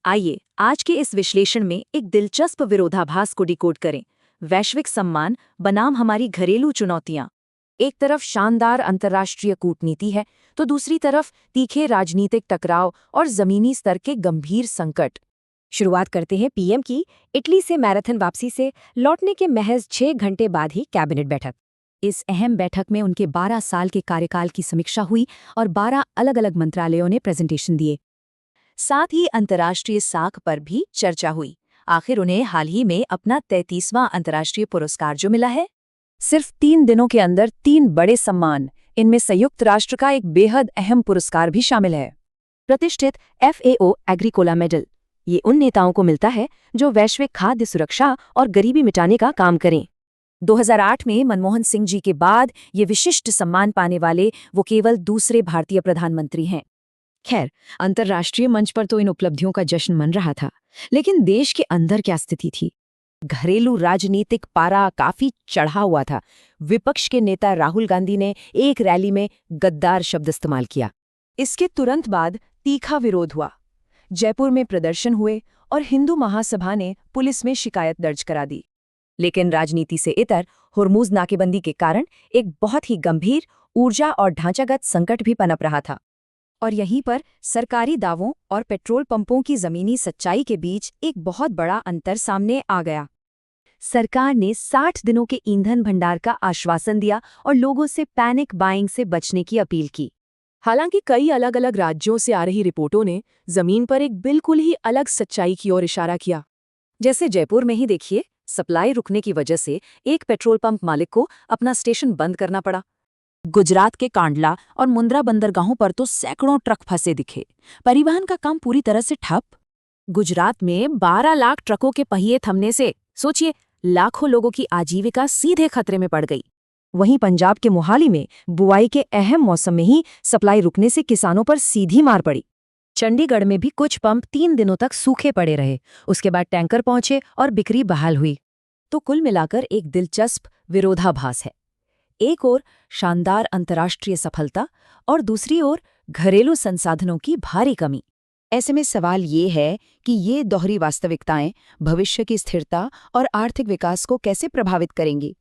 आइए आज के इस विश्लेषण में एक दिलचस्प विरोधाभास को डिकोड करें। वैश्विक सम्मान बनाम हमारी घरेलू चुनौतियां। एक तरफ शानदार अंतर्राष्ट्रीय कूटनीति है तो दूसरी तरफ तीखे राजनीतिक टकराव और जमीनी स्तर के गंभीर संकट। शुरुआत करते हैं पीएम की इटली से मैराथन वापसी से लौटने के महज 6 घंटे बाद ही कैबिनेट बैठक। इस अहम बैठक में उनके 12 साल के कार्यकाल की समीक्षा हुई और 12 अलग अलग मंत्रालयों ने प्रेजेंटेशन दिए। साथ ही अंतर्राष्ट्रीय साख पर भी चर्चा हुई। आखिर उन्हें हाल ही में अपना 33वां अंतर्राष्ट्रीय पुरस्कार जो मिला है। सिर्फ 3 दिनों के अंदर 3 बड़े सम्मान, इनमें संयुक्त राष्ट्र का एक बेहद अहम पुरस्कार भी शामिल है। प्रतिष्ठित FAO एग्रीकोला मेडल। ये उन नेताओं को मिलता है जो वैश्विक खाद्य सुरक्षा और गरीबी मिटाने का काम करें। 2008 में मनमोहन सिंह जी के बाद ये विशिष्ट सम्मान पाने वाले वो केवल दूसरे भारतीय प्रधानमंत्री हैं। खैर, अंतर्राष्ट्रीय मंच पर तो इन उपलब्धियों का जश्न मन रहा था, लेकिन देश के अंदर क्या स्थिति थी? घरेलू राजनीतिक पारा काफी चढ़ा हुआ था। विपक्ष के नेता राहुल गांधी ने एक रैली में गद्दार शब्द इस्तेमाल किया। इसके तुरंत बाद तीखा विरोध हुआ। जयपुर में प्रदर्शन हुए और हिंदू महासभा ने पुलिस में शिकायत दर्ज करा दी। लेकिन राजनीति से इतर हुर्मुज नाकेबंदी के कारण एक बहुत ही गंभीर ऊर्जा और ढांचागत संकट भी पनप रहा था। और यहीं पर सरकारी दावों और पेट्रोल पंपों की जमीनी सच्चाई के बीच एक बहुत बड़ा अंतर सामने आ गया। सरकार ने 60 दिनों के ईंधन भंडार का आश्वासन दिया और लोगों से पैनिक बाइंग से बचने की अपील की। हालांकि कई अलग अलग राज्यों से आ रही रिपोर्टों ने जमीन पर एक बिल्कुल ही अलग सच्चाई की ओर इशारा किया। जैसे जयपुर में ही देखिए, सप्लाई रुकने की वजह से एक पेट्रोल पंप मालिक को अपना स्टेशन बंद करना पड़ा। गुजरात के कांडला और मुंद्रा बंदरगाहों पर तो सैकड़ों ट्रक फंसे दिखे। परिवहन का काम पूरी तरह से ठप। गुजरात में 12 लाख ट्रकों के पहिए थमने से सोचिए लाखों लोगों की आजीविका सीधे खतरे में पड़ गई। वहीं पंजाब के मोहाली में बुआई के अहम मौसम में ही सप्लाई रुकने से किसानों पर सीधी मार पड़ी। चंडीगढ़ में भी कुछ पंप 3 दिनों तक सूखे पड़े रहे। उसके बाद टैंकर पहुंचे और बिक्री बहाल हुई। तो कुल मिलाकर एक दिलचस्प विरोधाभास है। एक ओर शानदार अंतर्राष्ट्रीय सफलता और दूसरी ओर घरेलू संसाधनों की भारी कमी। ऐसे में सवाल ये है कि ये दोहरी वास्तविकताएं भविष्य की स्थिरता और आर्थिक विकास को कैसे प्रभावित करेंगी।